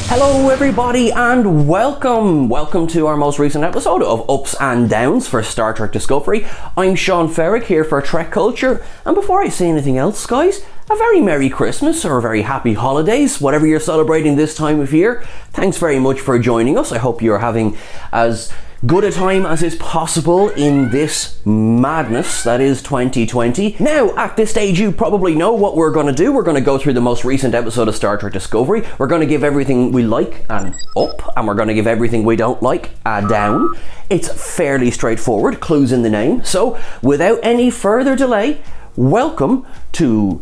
Hello everybody and welcome to our most recent episode of Ups and Downs for Star Trek Discovery. I'm Seán Ferrick here for TrekCulture, and before I say anything else, guys, a very Merry Christmas or a very Happy Holidays, whatever you're celebrating this time of year. Thanks very much for joining us. I hope you're having as good a time as is possible in this madness that is 2020. Now, at this stage, you probably know what we're going to do. We're going to go through the most recent episode of Star Trek Discovery. We're going to give everything we like an up, and we're going to give everything we don't like a down. It's fairly straightforward, clues in the name. So, without any further delay, welcome to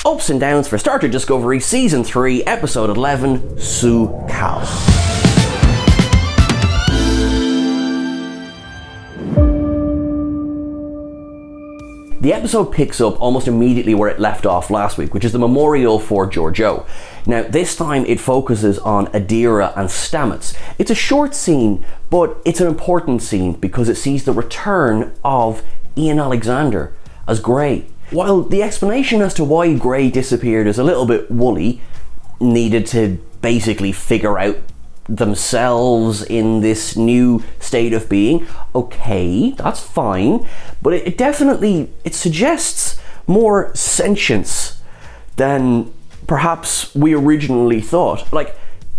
Ups and Downs for Star Trek Discovery Season 3, Episode 11, Su-Kal. The episode picks up almost immediately where it left off last week, which is the memorial for Georgiou. Now, this time it focuses on Adira and Stamets. It's a short scene, but it's an important scene because it sees the return of Ian Alexander as Grey. While the explanation as to why Grey disappeared is a little bit woolly, needed to basically figure out themselves in this new state of being, okay, that's fine, but it definitely suggests more sentience than perhaps we originally thought. Like,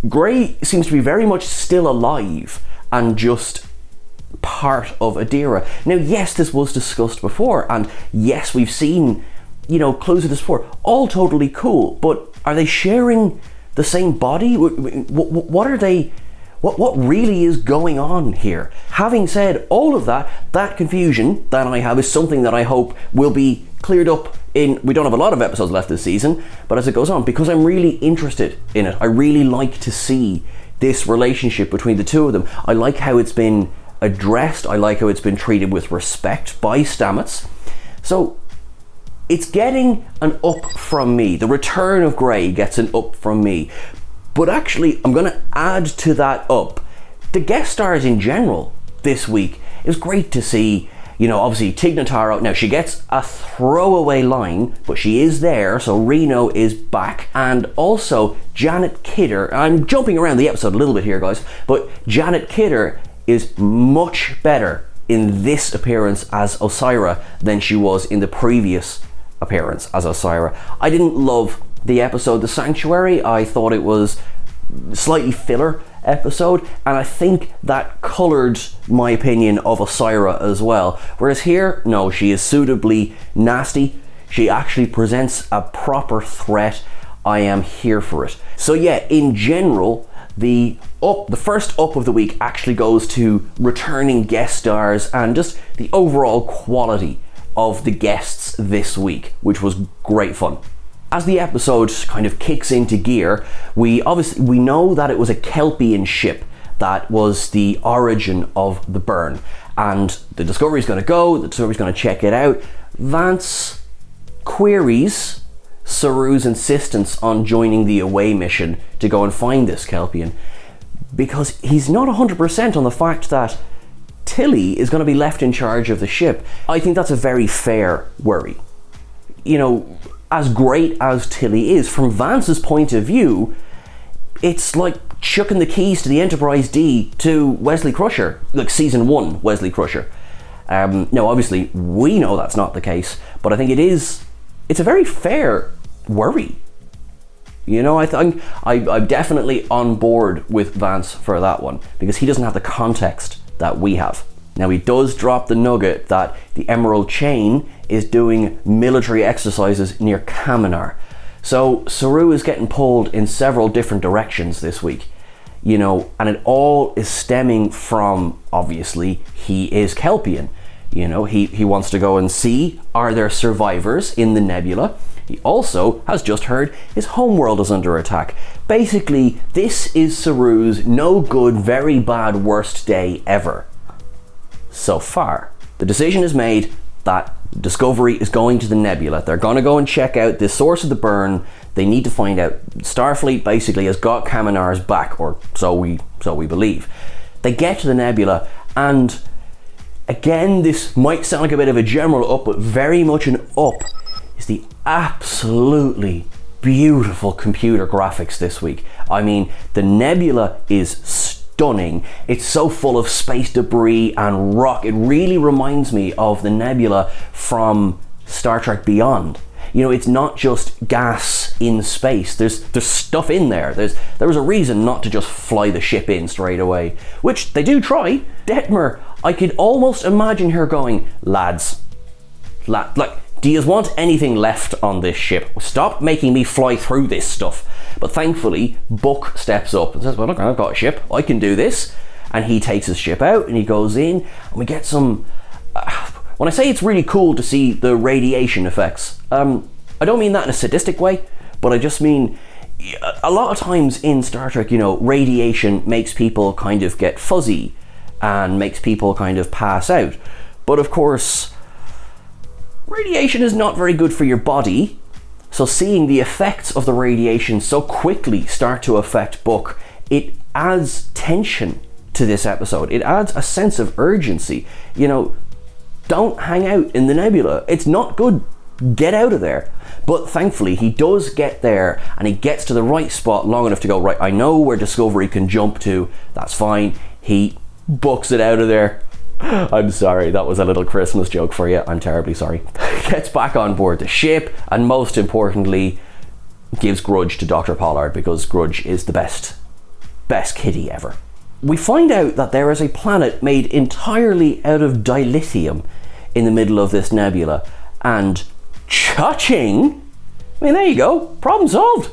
Grey seems to be very much still alive and just part of Adira. Now, yes, this was discussed before, and yes, we've seen, clues of this before, all totally cool, but are they sharing the same body? What are they? What really is going on here? Having said all of that confusion that I have is something that I hope will be cleared up in, we don't have a lot of episodes left this season, but as it goes on, because I'm really interested in it. I really like to see this relationship between the two of them. I like how it's been addressed. I like how it's been treated with respect by Stamets. So it's getting an up from me. The return of Grey gets an up from me. But actually, I'm going to add to that up the guest stars in general this week. It was great to see, obviously Tig Notaro. Now, she gets a throwaway line, but she is there, so Reno is back. And also, Janet Kidder. I'm jumping around the episode a little bit here, guys, but Janet Kidder is much better in this appearance as Osira than she was in the previous appearance as Osira. I didn't love the episode The Sanctuary. I thought it was slightly filler episode, and I think that coloured my opinion of Osira as well. Whereas here, no, she is suitably nasty. She actually presents a proper threat. I am here for it. So yeah, in general, the first up of the week actually goes to returning guest stars and just the overall quality of the guests this week, which was great fun. As the episode kind of kicks into gear, we know that it was a Kelpian ship that was the origin of the burn, and the Discovery's going to check it out. Vance queries Saru's insistence on joining the away mission to go and find this Kelpian, because he's not 100% on the fact that Tilly is going to be left in charge of the ship. I think that's a very fair worry. As great as Tilly is, from Vance's point of view, it's like chucking the keys to the Enterprise D to Wesley Crusher, like Season 1 Wesley Crusher. Now, obviously, we know that's not the case, but I think it's a very fair worry. I think I'm definitely on board with Vance for that one, because he doesn't have the context that we have. Now, he does drop the nugget that the Emerald Chain is doing military exercises near Kaminar. So Saru is getting pulled in several different directions this week, and it all is stemming from, obviously, he is Kelpian. He wants to go and see, are there survivors in the nebula? He also has just heard his homeworld is under attack. Basically, this is Saru's no good, very bad, worst day ever. So far, the decision is made that Discovery is going to the nebula. They're going to go and check out the source of the burn. They need to find out. Starfleet basically has got Kaminar's back, or so we believe. They get to the nebula, and again, this might sound like a bit of a general up, but very much an up is the absolutely beautiful computer graphics this week. I mean, the nebula is stunning. It's so full of space debris and rock. It really reminds me of the nebula from Star Trek Beyond. You know, it's not just gas in space. There's stuff in there. There was a reason not to just fly the ship in straight away, which they do try. Detmer, I could almost imagine her going, lads, like, do you want anything left on this ship? Stop making me fly through this stuff. But thankfully, Buck steps up and says, well, look, I've got a ship. I can do this. And he takes his ship out and he goes in and we get some... when I say it's really cool to see the radiation effects, I don't mean that in a sadistic way, but I just mean a lot of times in Star Trek, you know, radiation makes people kind of get fuzzy and makes people kind of pass out. But of course, radiation is not very good for your body, so seeing the effects of the radiation so quickly start to affect Buck, it adds tension to this episode. It adds a sense of urgency. You know, don't hang out in the nebula. It's not good. Get out of there. But thankfully, he does get there and he gets to the right spot long enough to go, right, I know where Discovery can jump to. That's fine. He books it out of there. I'm sorry, that was a little Christmas joke for you. I'm terribly sorry. Gets back on board the ship and most importantly, gives Grudge to Dr. Pollard because Grudge is the best kitty ever. We find out that there is a planet made entirely out of dilithium in the middle of this nebula, and cha-ching! I mean, there you go, problem solved.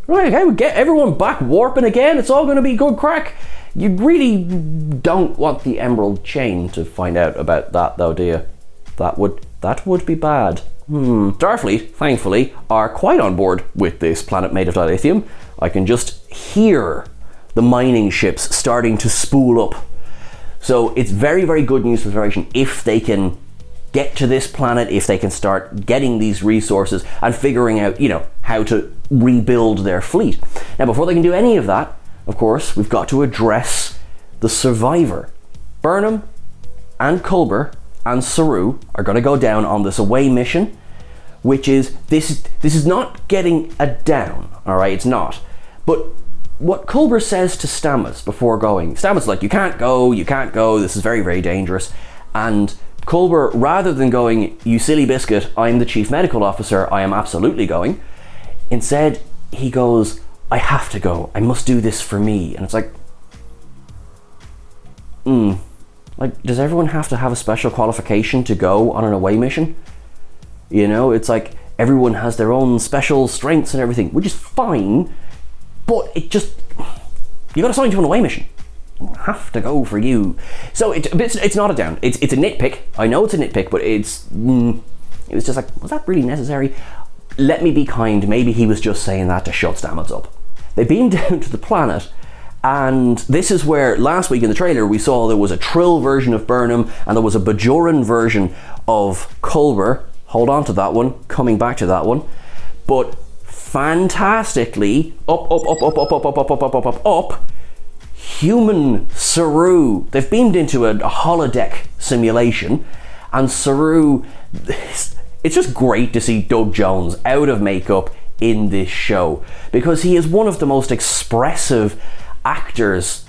Right, okay, we get everyone back warping again, it's all going to be good crack. You really don't want the Emerald Chain to find out about that though, do you? That would be bad. Starfleet, thankfully, are quite on board with this planet made of dilithium. I can just hear the mining ships starting to spool up. So it's very, very good news for the Federation if they can get to this planet, if they can start getting these resources and figuring out, you know, how to rebuild their fleet. Now, before they can do any of that, of course, we've got to address the Survivor. Burnham and Culber and Saru are going to go down on this away mission, which is, this is not getting a down, all right, it's not. But what Culber says to Stamets before going, Stamets like, you can't go, this is very, very dangerous. And Culber, rather than going, you silly biscuit, I'm the chief medical officer, I am absolutely going, instead he goes, I have to go, I must do this for me. And it's like, like, does everyone have to have a special qualification to go on an away mission? You know, it's like everyone has their own special strengths and everything, which is fine, but it just, you got assigned to an away mission. You have to go for you. So it's not a down. It's a nitpick. I know it's a nitpick, but it was just like, was that really necessary? Let me be kind. Maybe he was just saying that to shut Stamets up. They beam down to the planet, and this is where last week in the trailer we saw there was a Trill version of Burnham and there was a Bajoran version of Culber. Hold on to that one. Coming back to that one. But fantastically, up, human Saru. They've beamed into a holodeck simulation, and Saru, it's just great to see Doug Jones out of makeup in this show, because he is one of the most expressive actors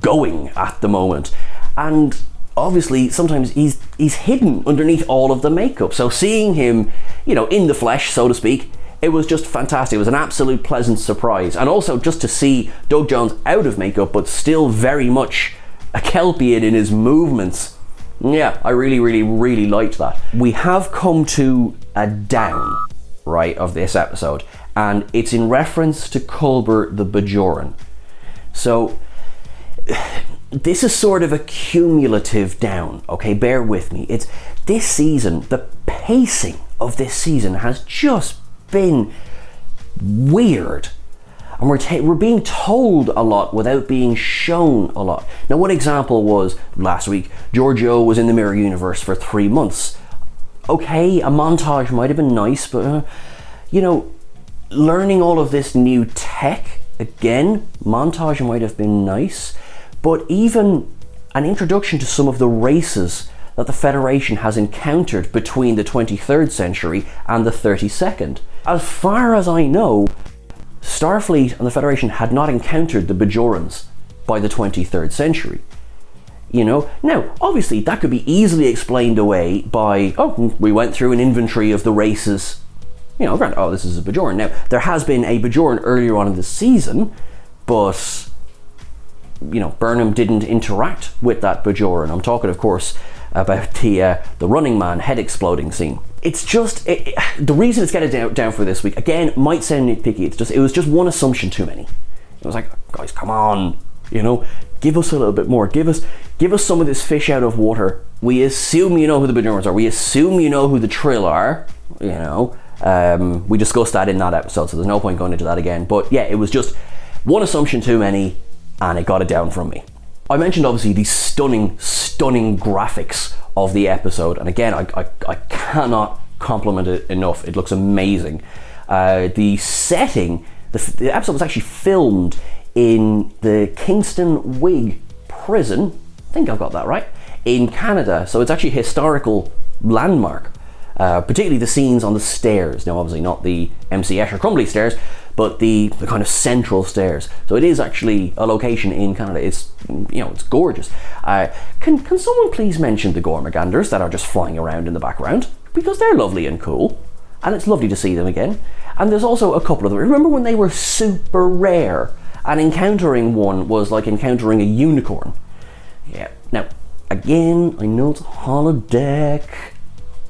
going at the moment, and obviously sometimes he's hidden underneath all of the makeup, so seeing him, you know, in the flesh, so to speak, it was just fantastic. It was an absolute pleasant surprise. And also just to see Doug Jones out of makeup, but still very much a Kelpian in his movements. Yeah, I really, really, really liked that. We have come to a down, right, of this episode. And it's in reference to Culber the Bajoran. So, this is sort of a cumulative down, okay? Bear with me. It's this season, the pacing of this season has just been weird, and we're being told a lot without being shown a lot. Now, one example was last week, Georgiou was in the Mirror Universe for 3 months. Okay, a montage might have been nice, but you know, learning all of this new tech again, montage might have been nice, but even an introduction to some of the races that the Federation has encountered between the 23rd century and the 32nd. as far as I know, Starfleet and the Federation had not encountered the Bajorans by the 23rd century. You know, now obviously that could be easily explained away by, oh, we went through an inventory of the races. You know, granted, oh, this is a Bajoran. Now, there has been a Bajoran earlier on in the season, but, you know, Burnham didn't interact with that Bajoran. I'm talking, of course, about the Running Man head exploding scene. It's just, the reason it's getting down for this week, again, might sound nitpicky, it was just one assumption too many. It was like, guys, come on, you know, give us a little bit more. Give us some of this fish out of water. We assume you know who the Bajorans are. We assume you know who the Trill are, you know. We discussed that in that episode, so there's no point going into that again. But yeah, it was just one assumption too many, and it got it down from me. I mentioned obviously the stunning graphics of the episode, and again, I cannot compliment it enough. It looks amazing. The setting, the episode was actually filmed in the Kingston Whig prison, I think I've got that right, in Canada, so it's actually a historical landmark. Particularly the scenes on the stairs. Now, obviously not the MC Escher Crumbly stairs, but the kind of central stairs. So it is actually a location in Canada. It's, you know, it's gorgeous. Can someone please mention the Gormaganders that are just flying around in the background? Because they're lovely and cool, and it's lovely to see them again. And there's also a couple of them. Remember when they were super rare, and encountering one was like encountering a unicorn? Yeah. Now, again, I know it's a holodeck,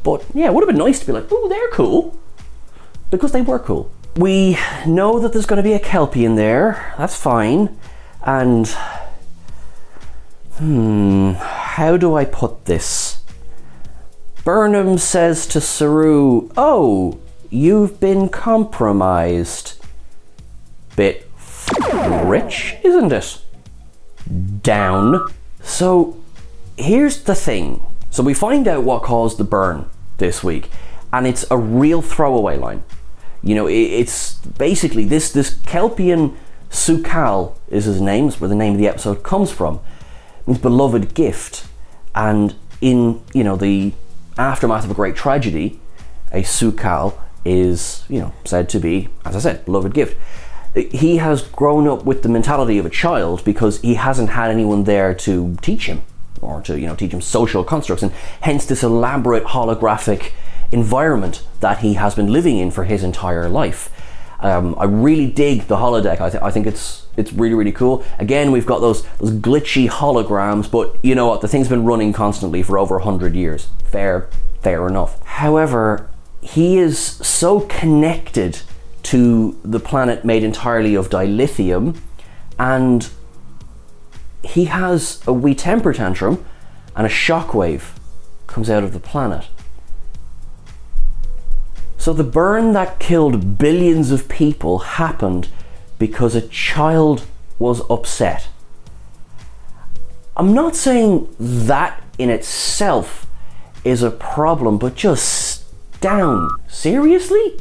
but yeah, it would have been nice to be like, oh, they're cool. Because they were cool. We know that there's going to be a Kelpie in there. That's fine. And, how do I put this? Burnham says to Saru, oh, you've been compromised. Bit rich, isn't it? Down. So, here's the thing. So we find out what caused the burn this week, and it's a real throwaway line. You know, it's basically this Kelpian Sukal is his name, it's where the name of the episode comes from. It means beloved gift, and in, you know, the aftermath of a great tragedy, a Sukal is, you know, said to be, as I said, beloved gift. He has grown up with the mentality of a child because he hasn't had anyone there to teach him, or to, you know, teach him social constructs, and hence this elaborate holographic environment that he has been living in for his entire life. I really dig the holodeck. I think it's really, really cool. Again, we've got those glitchy holograms, but you know what? The thing's been running constantly for over 100 years. Fair enough. However, he is so connected to the planet made entirely of dilithium, and he has a wee temper tantrum, and a shockwave comes out of the planet. So the burn that killed billions of people happened because a child was upset. I'm not saying that in itself is a problem, but just down. Seriously?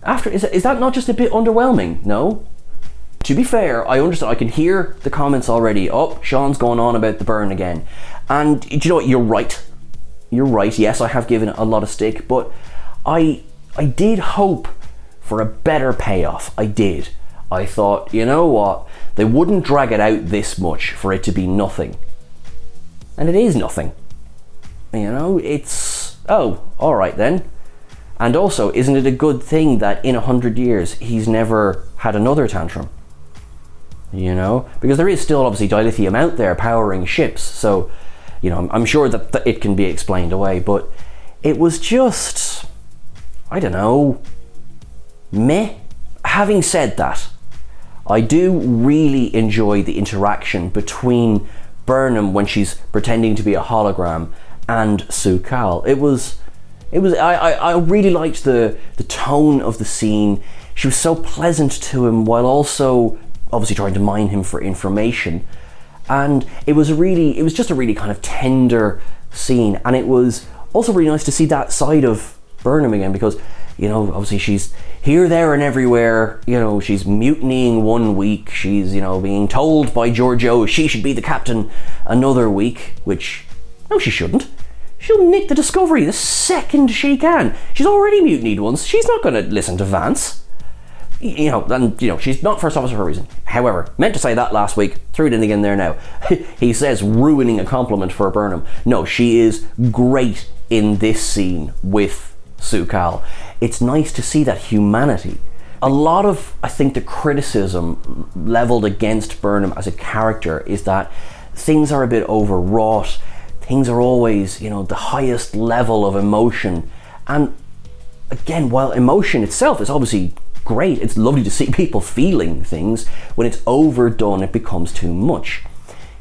Is that not just a bit underwhelming? No? To be fair, I understand. I can hear the comments already. Oh, Sean's going on about the burn again. And do you know what? You're right. You're right. Yes, I have given it a lot of stick, but I did hope for a better payoff. I did. I thought, you know what? They wouldn't drag it out this much for it to be nothing. And it is nothing. You know, it's, oh, all right then. And also, isn't it a good thing that in 100 years he's never had another tantrum? You know, because there is still obviously dilithium out there powering ships, so, you know, I'm sure that it can be explained away, but it was just, I don't know, meh. Having said that, I do really enjoy the interaction between Burnham when she's pretending to be a hologram and Sukal. I really liked the tone of the scene. She was so pleasant to him while also obviously trying to mine him for information. And it was just a really kind of tender scene. And it was also really nice to see that side of Burnham again, because, you know, obviously she's here, there and everywhere. You know, she's mutinying one week. She's, you know, being told by Georgiou she should be the captain another week, which, no, she shouldn't. she'll nick the Discovery the second she can. She's already mutinied once. She's not going to listen to Vance. She's not first officer for a reason. However, meant to say that last week, threw it in again there now. He says ruining a compliment for Burnham. No, she is great in this scene with Su'Kal. It's nice to see that humanity. A lot of, I think, the criticism leveled against Burnham as a character is that things are a bit overwrought. Things are always, the highest level of emotion. And again, while emotion itself is obviously great, it's lovely to see people feeling things, when it's overdone, it becomes too much.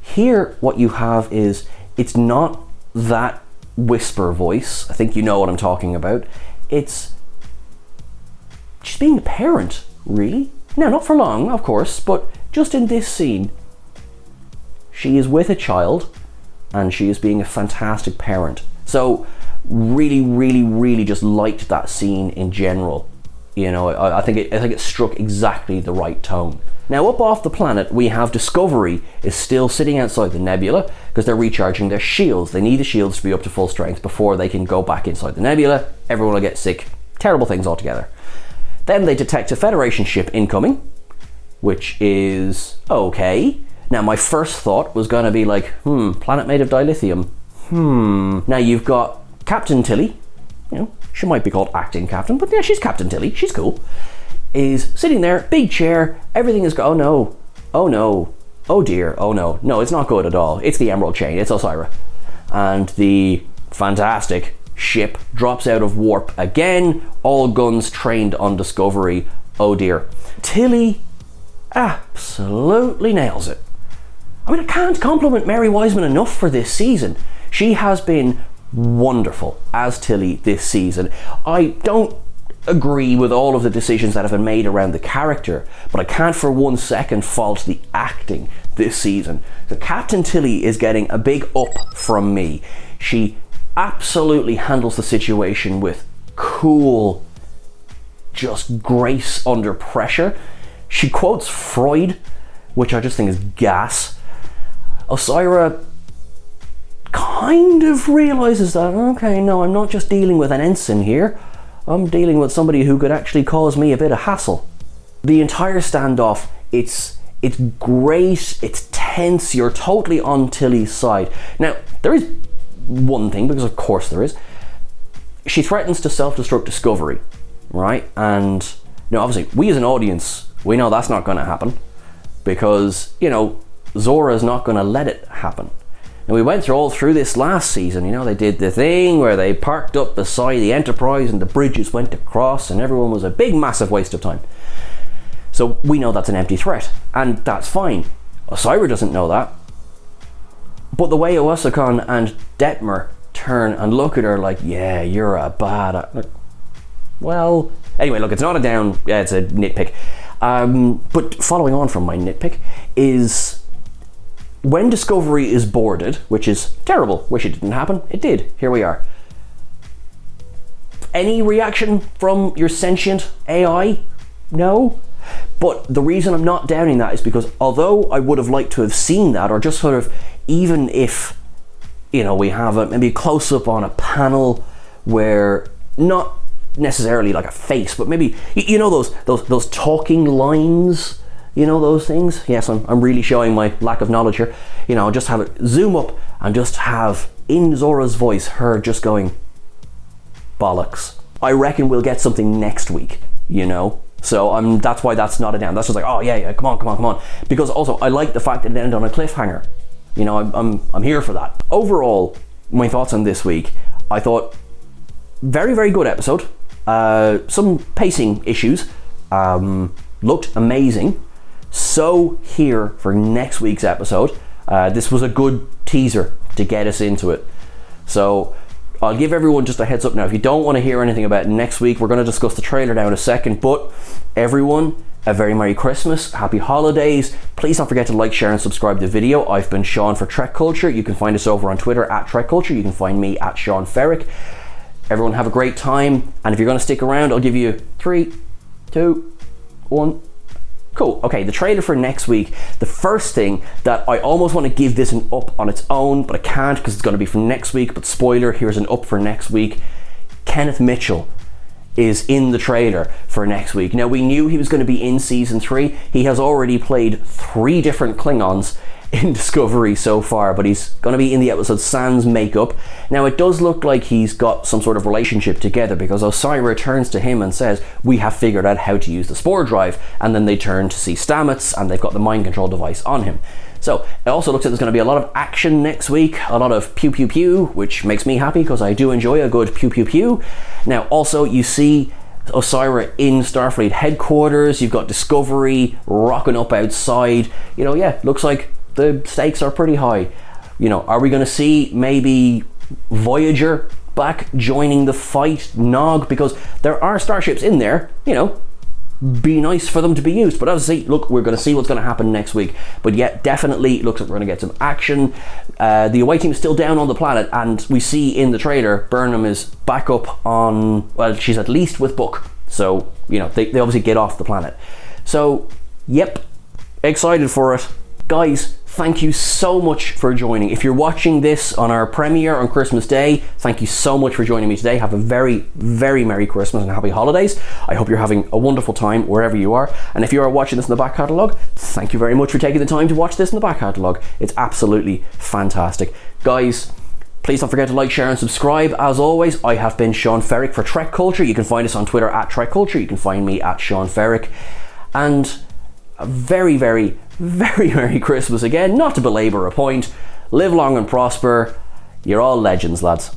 Here, what you have is, it's not that whisper voice. I think you know what I'm talking about. It's she's being a parent, really. Now, not for long, of course, but just in this scene, she is with a child and she is being a fantastic parent. So really, really, really just liked that scene in general. I think it struck exactly the right tone. Now, up off the planet, we have Discovery is still sitting outside the nebula because they're recharging their shields. They need the shields to be up to full strength before they can go back inside the nebula. Everyone will get sick. Terrible things altogether. Then they detect a Federation ship incoming, which is okay. Now, my first thought was going to be like, planet made of dilithium. Now, you've got Captain Tilly. She might be called acting captain, but yeah, she's Captain Tilly. She's cool. Is sitting there, big chair. Everything is oh no, oh dear, oh no. No, it's not good at all. It's the Emerald Chain. It's Osira. And the fantastic ship drops out of warp again. All guns trained on Discovery. Oh dear. Tilly absolutely nails it. I mean, I can't compliment Mary Wiseman enough for this season. She has been wonderful as Tilly this season. I don't agree with all of the decisions that have been made around the character, but I can't for 1 second fault the acting this season. So Captain Tilly is getting a big up from me. She absolutely handles the situation with cool, just grace under pressure. She quotes Freud, which I just think is gas. Osira kind of realizes that, okay, no, I'm not just dealing with an ensign here. I'm dealing with somebody who could actually cause me a bit of hassle. The entire standoff, it's great, it's tense, you're totally on Tilly's side. Now, there is one thing, because of course there is. She threatens to self-destruct Discovery, right? And, obviously, we as an audience, we know that's not going to happen, because, Zora's not going to let it happen. And we went all through this last season, they did the thing where they parked up beside the Enterprise and the bridges went across and everyone was a big massive waste of time. So we know that's an empty threat, and that's fine. Osira doesn't know that. But the way Owasekon and Detmer turn and look at her like, yeah, you're a bad... Well, anyway, look, it's not a down, yeah, it's a nitpick. But following on from my nitpick is... when Discovery is boarded, which is terrible, wish it didn't happen, it did, here we are. Any reaction from your sentient AI? No. But the reason I'm not downing that is because although I would have liked to have seen that, or just sort of, even if, we have maybe a close-up on a panel where, not necessarily like a face, but maybe, those talking lines, those things? Yes, I'm really showing my lack of knowledge here. Just have it zoom up and just have, in Zora's voice, her just going, bollocks. I reckon we'll get something next week, So that's why that's not a down. That's just like, oh yeah, come on. Because also, I like the fact that it ended on a cliffhanger. I'm here for that. Overall, my thoughts on this week, I thought, very, very good episode. Some pacing issues. Looked amazing. So here for next week's episode, this was a good teaser to get us into it. So I'll give everyone just a heads up now. If you don't want to hear anything about next week, we're going to discuss the trailer now in a second. But everyone, a very Merry Christmas, Happy Holidays. Please don't forget to like, share and subscribe to the video. I've been Seán for TrekCulture. You can find us over on Twitter at TrekCulture. You can find me at Seán Ferrick. Everyone have a great time. And if you're going to stick around, I'll give you 3, 2, 1... Cool. Okay, the trailer for next week. The first thing that I almost want to give this an up on its own, but I can't because it's going to be for next week. But spoiler, here's an up for next week. Kenneth Mitchell is in the trailer for next week. Now, we knew he was going to be in season 3. He has already played 3 different Klingons in Discovery so far, but he's going to be in the episode sans makeup. Now, it does look like he's got some sort of relationship together, because Osira turns to him and says, we have figured out how to use the spore drive, and then they turn to see Stamets, and they've got the mind control device on him. So it also looks like there's going to be a lot of action next week, a lot of pew pew pew, which makes me happy because I do enjoy a good pew pew pew. Now, also, you see Osira in Starfleet headquarters. You've got Discovery rocking up outside. You know, yeah, looks like the stakes are pretty high. You know, are we going to see maybe Voyager back joining the fight? Nog, because there are starships in there, you know, be nice for them to be used. But as I say, look, we're going to see what's going to happen next week. But yeah, definitely looks like we're going to get some action. The away team is still down on the planet, and we see in the trailer Burnham is back up on, well, she's at least with Book. So, you know, they obviously get off the planet. So, yep, excited for it. Guys, thank you so much for joining. If you're watching this on our premiere on Christmas Day, thank you so much for joining me today. Have a very, very Merry Christmas and Happy Holidays. I hope you're having a wonderful time wherever you are. And if you are watching this in the back catalogue, thank you very much for taking the time to watch this in the back catalogue. It's absolutely fantastic. Guys, please don't forget to like, share and subscribe. As always, I have been Seán Ferrick for TrekCulture. You can find us on Twitter at TrekCulture. You can find me at Seán Ferrick. And a very, very, very Merry Christmas again. Not to belabor a point. Live long and prosper. You're all legends, lads.